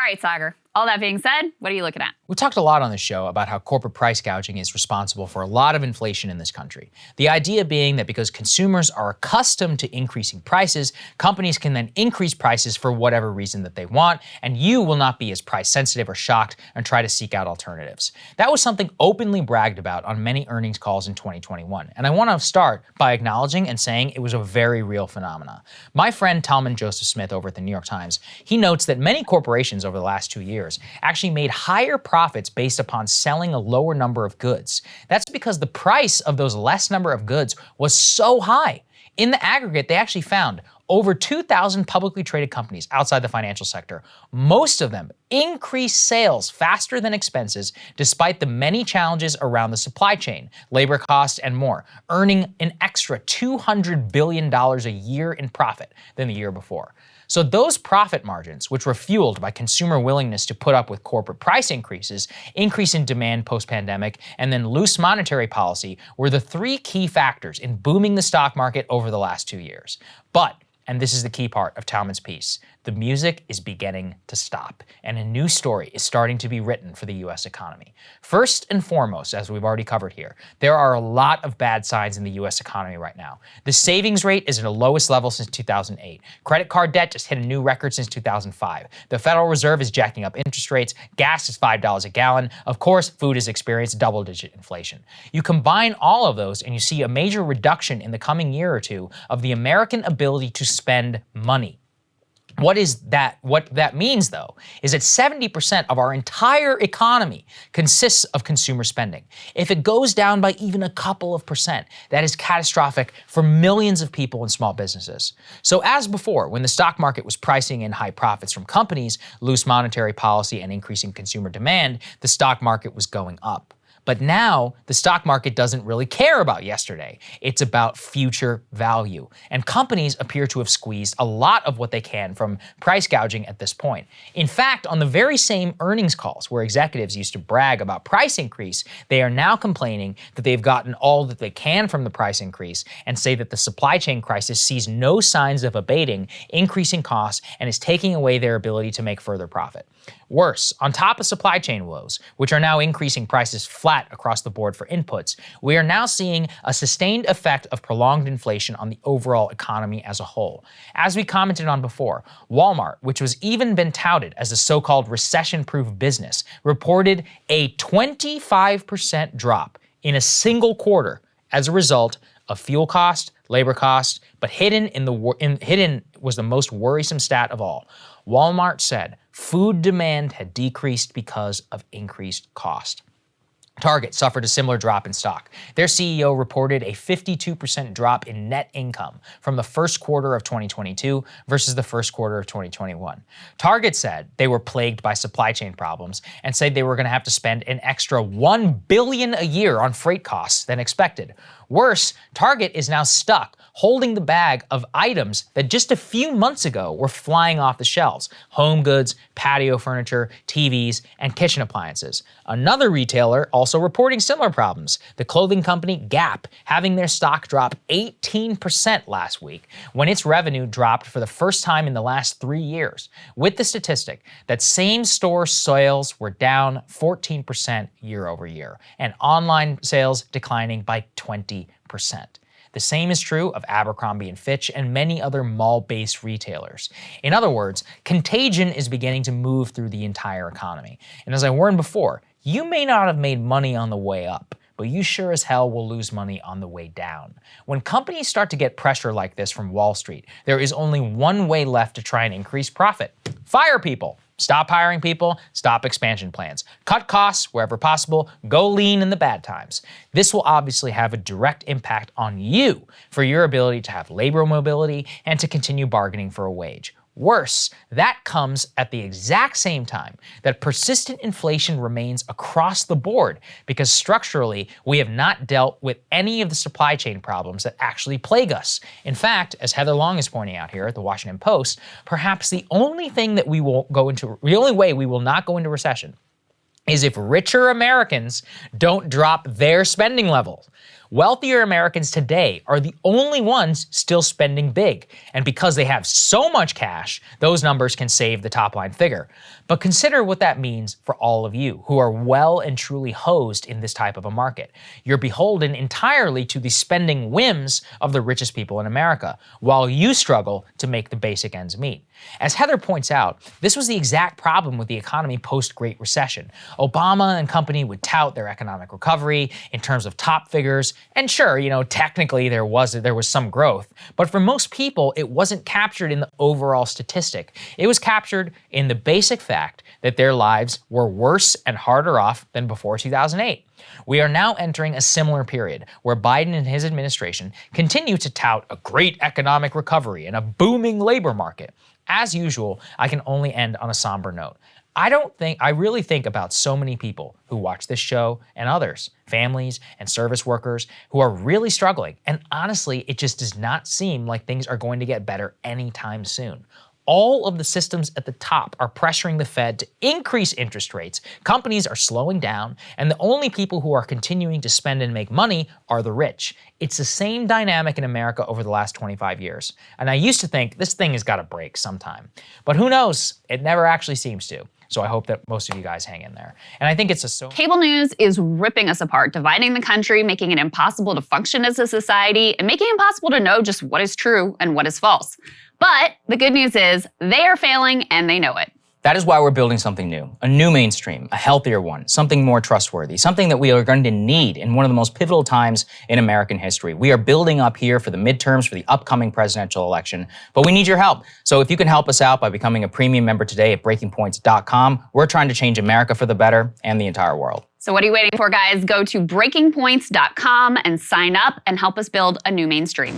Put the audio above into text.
right, Saagar. All that being said, what are you looking at? We talked a lot on this show about how corporate price gouging is responsible for a lot of inflation in this country. The idea being that because consumers are accustomed to increasing prices, companies can then increase prices for whatever reason that they want, and you will not be as price sensitive or shocked and try to seek out alternatives. That was something openly bragged about on many earnings calls in 2021, and I want to start by acknowledging and saying it was a very real phenomenon. My friend Talman Joseph Smith over at the New York Times, he notes that many corporations over the last 2 years actually made higher profits based upon selling a lower number of goods. That's because the price of those less number of goods was so high. In the aggregate, they actually found over 2,000 publicly traded companies outside the financial sector. Most of them increased sales faster than expenses despite the many challenges around the supply chain, labor costs, and more, earning an extra $200 billion a year in profit than the year before. So those profit margins, which were fueled by consumer willingness to put up with corporate price increases, increase in demand post-pandemic, and then loose monetary policy, were the three key factors in booming the stock market over the last 2 years. But, and this is the key part of Talman's piece, the music is beginning to stop, and a new story is starting to be written for the US economy. First and foremost, as we've already covered here, there are a lot of bad signs in the US economy right now. The savings rate is at the lowest level since 2008. Credit card debt just hit a new record since 2005. The Federal Reserve is jacking up interest rates. Gas is $5 a gallon. Of course, food has experienced double-digit inflation. You combine all of those and you see a major reduction in the coming year or two of the American ability to spend money. What that means, though, is that 70% of our entire economy consists of consumer spending. If it goes down by even a couple of percent, that is catastrophic for millions of people and small businesses. So as before, when the stock market was pricing in high profits from companies, loose monetary policy, and increasing consumer demand, the stock market was going up. But now, the stock market doesn't really care about yesterday. It's about future value. And companies appear to have squeezed a lot of what they can from price gouging at this point. In fact, on the very same earnings calls where executives used to brag about price increase, they are now complaining that they've gotten all that they can from the price increase and say that the supply chain crisis sees no signs of abating, increasing costs, and is taking away their ability to make further profit. Worse, on top of supply chain woes, which are now increasing prices flat across the board for inputs, we are now seeing a sustained effect of prolonged inflation on the overall economy as a whole. As we commented on before, Walmart, which was even been touted as a so-called recession-proof business, reported a 25% drop in a single quarter as a result of fuel cost, labor cost, but hidden was the most worrisome stat of all. Walmart said food demand had decreased because of increased cost. Target suffered a similar drop in stock. Their CEO reported a 52% drop in net income from the first quarter of 2022 versus the first quarter of 2021. Target said they were plagued by supply chain problems and said they were going to have to spend an extra $1 billion a year on freight costs than expected. Worse, Target is now stuck holding the bag of items that just a few months ago were flying off the shelves: home goods, patio furniture, TVs, and kitchen appliances. Another retailer also reporting similar problems, the clothing company Gap, having their stock drop 18% last week when its revenue dropped for the first time in the last 3 years, with the statistic that same-store sales were down 14% year over year, and online sales declining by 20%. The same is true of Abercrombie & Fitch and many other mall-based retailers. In other words, contagion is beginning to move through the entire economy. And as I warned before, you may not have made money on the way up, but you sure as hell will lose money on the way down. When companies start to get pressure like this from Wall Street, there is only one way left to try and increase profit: fire people. Stop hiring people, stop expansion plans. Cut costs wherever possible, go lean in the bad times. This will obviously have a direct impact on you for your ability to have labor mobility and to continue bargaining for a wage. Worse, that comes at the exact same time that persistent inflation remains across the board because structurally we have not dealt with any of the supply chain problems that actually plague us. In fact, as Heather Long is pointing out here at the Washington Post, perhaps the only way we will not go into recession is if richer Americans don't drop their spending levels. Wealthier Americans today are the only ones still spending big. And because they have so much cash, those numbers can save the top line figure. But consider what that means for all of you who are well and truly hosed in this type of a market. You're beholden entirely to the spending whims of the richest people in America, while you struggle to make the basic ends meet. As Heather points out, this was the exact problem with the economy post-Great Recession. Obama and company would tout their economic recovery in terms of top figures, and sure, technically there was some growth, but for most people, it wasn't captured in the overall statistic. It was captured in the basic fact that their lives were worse and harder off than before 2008. We are now entering a similar period where Biden and his administration continue to tout a great economic recovery and a booming labor market. As usual, I can only end on a somber note. I really think about so many people who watch this show and others, families and service workers who are really struggling. And honestly, it just does not seem like things are going to get better anytime soon. All of the systems at the top are pressuring the Fed to increase interest rates, companies are slowing down, and the only people who are continuing to spend and make money are the rich. It's the same dynamic in America over the last 25 years. And I used to think this thing has got to break sometime. But who knows? It never actually seems to. So I hope that most of you guys hang in there. And I think it's Cable news is ripping us apart, dividing the country, making it impossible to function as a society, and making it impossible to know just what is true and what is false. But the good news is they are failing and they know it. That is why we're building something new, a new mainstream, a healthier one, something more trustworthy, something that we are going to need in one of the most pivotal times in American history. We are building up here for the midterms, for the upcoming presidential election, but we need your help. So if you can help us out by becoming a premium member today at breakingpoints.com, we're trying to change America for the better and the entire world. So what are you waiting for, guys? Go to breakingpoints.com and sign up and help us build a new mainstream.